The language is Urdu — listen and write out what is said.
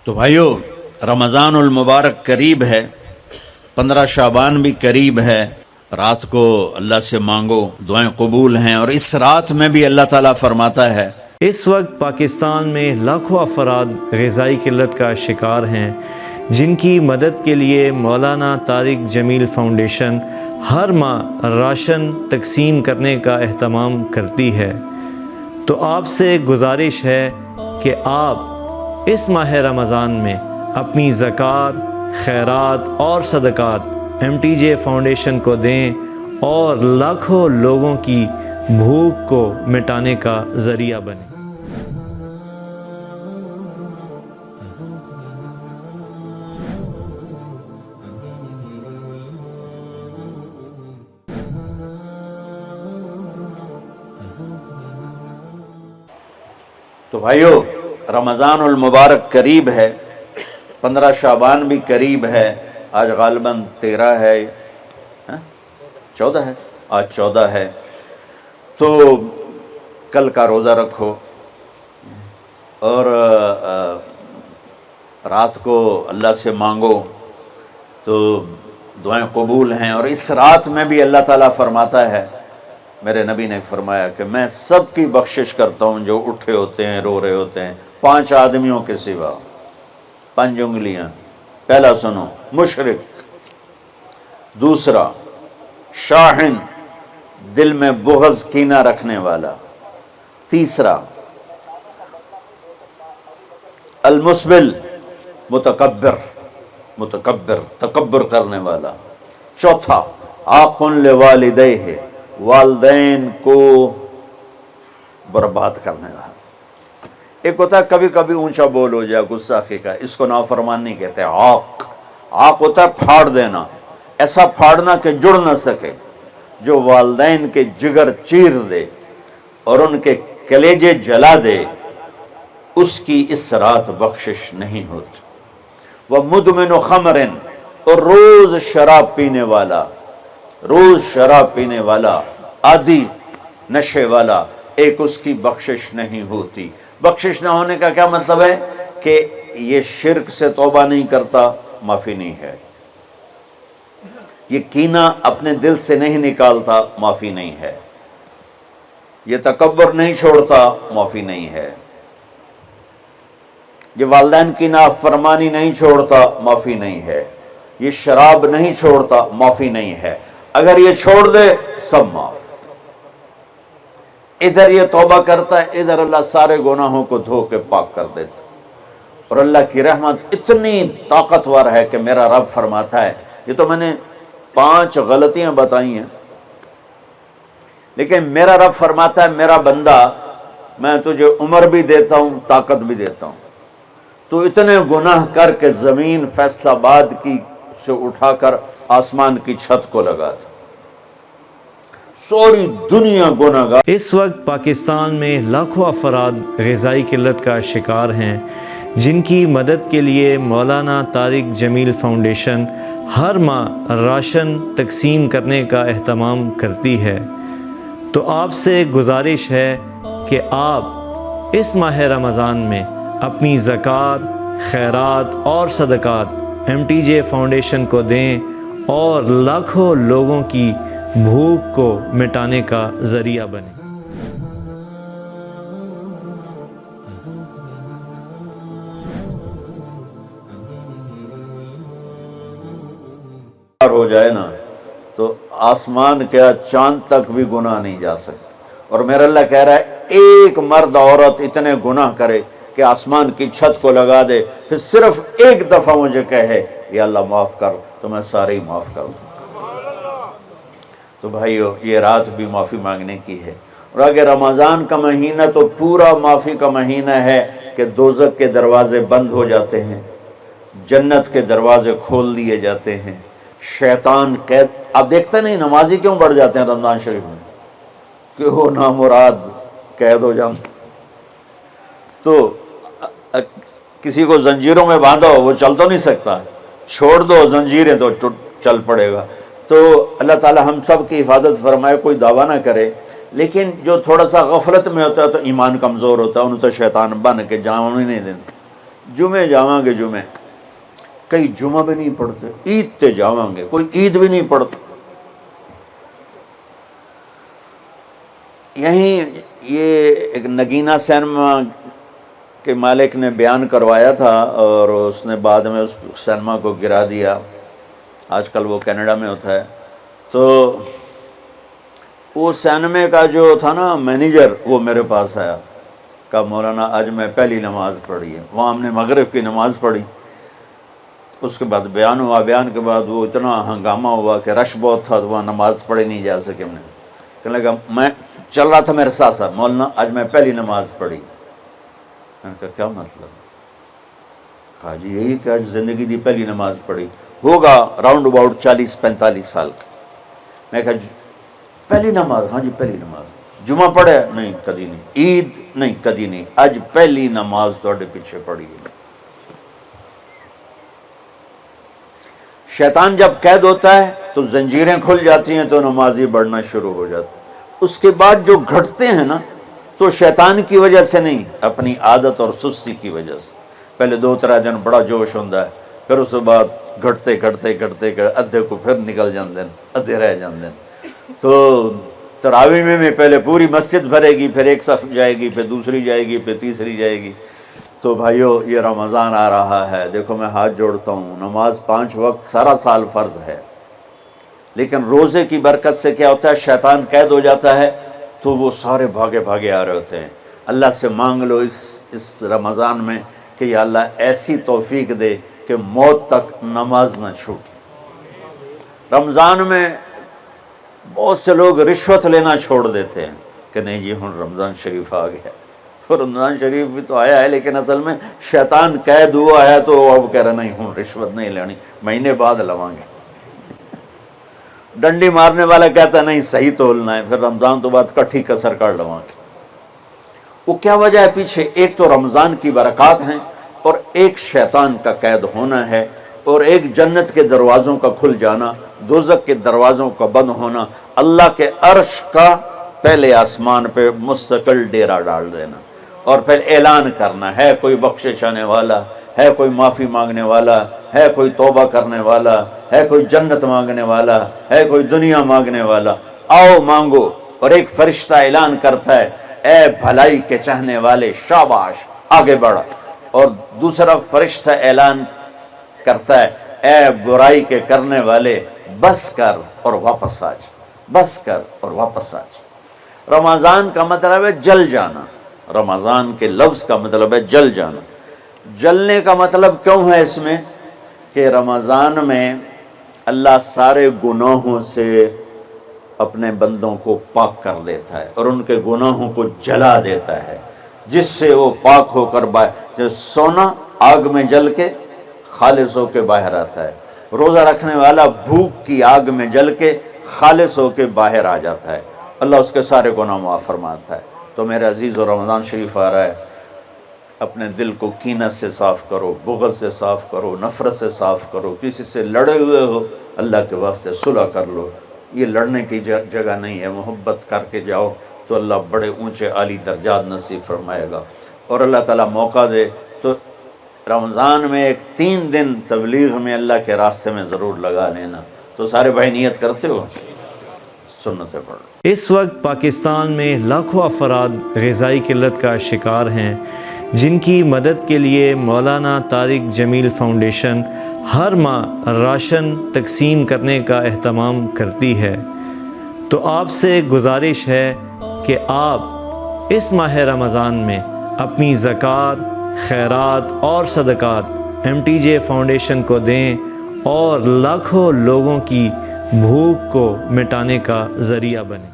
تو بھائیو، رمضان المبارک قریب ہے، 15 شعبان بھی قریب ہے۔ رات کو اللہ سے مانگو، دعائیں قبول ہیں، اور اس رات میں بھی اللہ تعالیٰ فرماتا ہے۔ اس وقت پاکستان میں لاکھوں افراد غذائی قلت کا شکار ہیں، جن کی مدد کے لیے مولانا طارق جمیل فاؤنڈیشن ہر ماہ راشن تقسیم کرنے کا اہتمام کرتی ہے۔ تو آپ سے گزارش ہے کہ آپ اس ماہ رمضان میں اپنی زکوٰۃ، خیرات اور صدقات MTJ فاؤنڈیشن کو دیں اور لاکھوں لوگوں کی بھوک کو مٹانے کا ذریعہ بنیں۔ تو بھائیو، رمضان المبارک قریب ہے، 15 شعبان بھی قریب ہے۔ آج غالباً 13 ہے، 14 ہے، آج 14 ہے۔ تو کل کا روزہ رکھو اور رات کو اللہ سے مانگو تو دعائیں قبول ہیں۔ اور اس رات میں بھی اللہ تعالیٰ فرماتا ہے، میرے نبی نے فرمایا کہ میں سب کی بخشش کرتا ہوں جو اٹھے ہوتے ہیں، رو رہے ہوتے ہیں، 5 آدمیوں کے سوا، 5 انگلیاں۔ پہلا سنو، مشرک، دوسرا شاحن، دل میں بغض کینہ رکھنے والا، تیسرا المسبل، متکبر، تکبر کرنے والا، چوتھا عاق لوالدیہ، والدین کو برباد کرنے والا۔ ایک ہوتا ہے کبھی کبھی اونچا بول ہو جائے، گستاخی کا، اس کو نافرمانی کہتے ہیں۔ عاق ہوتا ہے پھاڑ دینا، ایسا پھاڑنا کہ جڑ نہ سکے، جو والدین کے جگر چیر دے اور ان کے کلیجے جلا دے، اس کی اس رات بخشش نہیں ہوتی۔ وَمُدْمِنُ خَمْرٍ، اور روز شراب پینے والا، عادی نشے والا، ایک اس کی بخشش نہیں ہوتی۔ بخشش نہ ہونے کا کیا مطلب ہے؟ کہ یہ شرک سے توبہ نہیں کرتا، معافی نہیں ہے۔ یہ کینہ اپنے دل سے نہیں نکالتا، معافی نہیں ہے۔ یہ تکبر نہیں چھوڑتا، معافی نہیں ہے۔ یہ والدین کی نافرمانی نہیں چھوڑتا، معافی نہیں ہے۔ یہ شراب نہیں چھوڑتا، معافی نہیں ہے۔ اگر یہ چھوڑ دے، سب معاف۔ ادھر یہ توبہ کرتا ہے، ادھر اللہ سارے گناہوں کو دھو کے پاک کر دیتا۔ اور اللہ کی رحمت اتنی طاقتور ہے کہ میرا رب فرماتا ہے، یہ تو میں نے 5 غلطیاں بتائی ہیں، لیکن میرا رب فرماتا ہے، میرا بندہ، میں تجھے عمر بھی دیتا ہوں، طاقت بھی دیتا ہوں، تو اتنے گناہ کر کے زمین فیصل آباد کی سے اٹھا کر آسمان کی چھت کو لگا دے، سوری دنیا گناہ گار۔ اس وقت پاکستان میں لاکھوں افراد غذائی قلت کا شکار ہیں، جن کی مدد کے لیے مولانا طارق جمیل فاؤنڈیشن ہر ماہ راشن تقسیم کرنے کا اہتمام کرتی ہے۔ تو آپ سے گزارش ہے کہ آپ اس ماہ رمضان میں اپنی زکوٰۃ، خیرات اور صدقات MTJ فاؤنڈیشن کو دیں اور لاکھوں لوگوں کی بھوک کو مٹانے کا ذریعہ بنیں۔ ہو جائے نا تو آسمان کیا چاند تک بھی گناہ نہیں جا سکتے۔ اور میرا اللہ کہہ رہا ہے، ایک مرد عورت اتنے گناہ کرے کہ آسمان کی چھت کو لگا دے، پھر صرف ایک دفعہ مجھے کہے یا اللہ معاف کر، تو میں سارے ہی معاف کر دوں۔ تو بھائیو، یہ رات بھی معافی مانگنے کی ہے۔ اور اگر رمضان کا مہینہ تو پورا معافی کا مہینہ ہے کہ دوزخ کے دروازے بند ہو جاتے ہیں، جنت کے دروازے کھول دیے جاتے ہیں، شیطان قید۔ آپ دیکھتے نہیں نمازی کیوں بڑھ جاتے ہیں رمضان شریف میں؟ کہ وہ نامراد قید ہو جاتے۔ تو کسی کو زنجیروں میں باندھو، وہ چل تو نہیں سکتا، چھوڑ دو زنجیریں تو چل پڑے گا۔ تو اللہ تعالی ہم سب کی حفاظت فرمائے، کوئی دعویٰ نہ کرے، لیکن جو تھوڑا سا غفلت میں ہوتا ہے تو ایمان کمزور ہوتا ہے، انہوں تو شیطان بن کے جان نہیں دیتا۔ جمعے جاواں گے جمعے، کئی جمعہ بھی نہیں پڑھتے، عید تے جاواں گے، کوئی عید بھی نہیں پڑھتا۔ یہیں یہ ایک نگینہ سینما کے مالک نے بیان کروایا تھا، اور اس نے بعد میں اس سینما کو گرا دیا، آج کل وہ کینیڈا میں ہوتا ہے۔ تو وہ سینمے کا جو تھا نا مینیجر، وہ میرے پاس آیا، کہا مولانا آج میں پہلی نماز پڑھی ہے۔ وہاں ہم نے مغرب کی نماز پڑھی، اس کے بعد بیان ہوا، بیان کے بعد وہ اتنا ہنگامہ ہوا کہ رش بہت تھا، تو وہاں نماز پڑھی نہیں جا سکے۔ ہم نے کہنے لگا، میں چل رہا تھا میرے ساتھ ساتھ، مولانا آج میں پہلی نماز پڑھی۔ میں نے کہا کیا مطلب؟ کہا جی یہی کہ آج زندگی دی پہلی نماز پڑھی، ہوگا راؤنڈ اباؤٹ 40-45 سال کا۔ میں کہا پہلی نماز؟ ہاں جی پہلی نماز۔ جمعہ پڑھے؟ نہیں کدی نہیں۔ عید؟ نہیں کدی نہیں، آج پہلی نماز تواڈے پیچھے پڑھی ہے۔ شیطان جب قید ہوتا ہے تو زنجیریں کھل جاتی ہیں، تو نمازی بڑھنا شروع ہو جاتا ہے۔ اس کے بعد جو گھٹتے ہیں نا، تو شیطان کی وجہ سے نہیں، اپنی عادت اور سستی کی وجہ سے۔ پہلے 2-3 دن بڑا جوش ہوتا ہے، پھر اس کے بعد گھٹتے ادھے کو پھر نکل جاندے ہیں، ادھے رہ جاندے ہیں۔ تو تراویح میں پہلے پوری مسجد بھرے گی، پھر ایک صف جائے گی، پھر دوسری جائے گی، پھر تیسری جائے گی۔ تو بھائیو یہ رمضان آ رہا ہے، دیکھو میں ہاتھ جوڑتا ہوں، نماز 5 وقت سارا سال فرض ہے، لیکن روزے کی برکت سے کیا ہوتا ہے، شیطان قید ہو جاتا ہے، تو وہ سارے بھاگے آ رہے ہوتے ہیں۔ اللہ سے مانگ لو اس رمضان میں کہ یا اللہ ایسی توفیق دے کہ موت تک نماز نہ چھوٹے۔ رمضان میں بہت سے لوگ رشوت لینا چھوڑ دیتے ہیں کہ نہیں جی ہن رمضان شریف آ گیا۔ رمضان شریف بھی تو آیا ہے، لیکن اصل میں شیطان قید ہوا ہے، تو اب کہہ رہا نہیں ہن رشوت نہیں لینی، مہینے بعد لواں گے۔ ڈنڈی مارنے والا کہتا ہے نہیں صحیح تولنا ہے، پھر رمضان تو بعد کٹھی کسر کر لواں گے۔ وہ کیا وجہ ہے پیچھے؟ ایک تو رمضان کی برکات ہیں، اور ایک شیطان کا قید ہونا ہے، اور ایک جنت کے دروازوں کا کھل جانا، دوزخ کے دروازوں کا بند ہونا، اللہ کے عرش کا پہلے آسمان پہ مستقل ڈیرا ڈال دینا، اور پھر اعلان کرنا ہے کوئی بخشش آنے والا ہے، کوئی معافی مانگنے والا ہے، کوئی توبہ کرنے والا ہے، کوئی جنت مانگنے والا ہے، کوئی دنیا مانگنے والا، آؤ مانگو۔ اور ایک فرشتہ اعلان کرتا ہے اے بھلائی کے چاہنے والے شاباش آگے بڑھ، اور دوسرا فرشتہ اعلان کرتا ہے اے برائی کے کرنے والے بس کر اور واپس آ جا، بس کر اور واپس آ جا۔ رمضان کا مطلب ہے جل جانا، رمضان کے لفظ کا مطلب ہے جل جانا۔ جلنے کا مطلب کیوں ہے اس میں کہ رمضان میں اللہ سارے گناہوں سے اپنے بندوں کو پاک کر دیتا ہے، اور ان کے گناہوں کو جلا دیتا ہے، جس سے وہ پاک ہو کر جو سونا آگ میں جل کے خالص ہو کے باہر آتا ہے، روزہ رکھنے والا بھوک کی آگ میں جل کے خالص ہو کے باہر آ جاتا ہے، اللہ اس کے سارے گناہ معاف فرماتا ہے۔ تو میرے عزیزو رمضان شریف آ رہا ہے، اپنے دل کو کینہ سے صاف کرو، بغض سے صاف کرو، نفرت سے صاف کرو، کسی سے لڑے ہوئے ہو اللہ کے واسطے صلح کر لو، یہ لڑنے کی جگہ نہیں ہے، محبت کر کے جاؤ تو اللہ بڑے اونچے عالی درجات نصیب فرمائے گا۔ اور اللہ تعالیٰ موقع دے تو رمضان میں ایک 3 دن تبلیغ میں اللہ کے راستے میں ضرور لگا لینا۔ تو سارے بھائی نیت کرتے ہو؟ سنتیں پڑھ۔ اس وقت پاکستان میں لاکھوں افراد غذائی قلت کا شکار ہیں، جن کی مدد کے لیے مولانا طارق جمیل فاؤنڈیشن ہر ماہ راشن تقسیم کرنے کا اہتمام کرتی ہے۔ تو آپ سے گزارش ہے کہ آپ اس ماہ رمضان میں اپنی زکوٰۃ، خیرات اور صدقات MTJ فاؤنڈیشن کو دیں، اور لاکھوں لوگوں کی بھوک کو مٹانے کا ذریعہ بنیں۔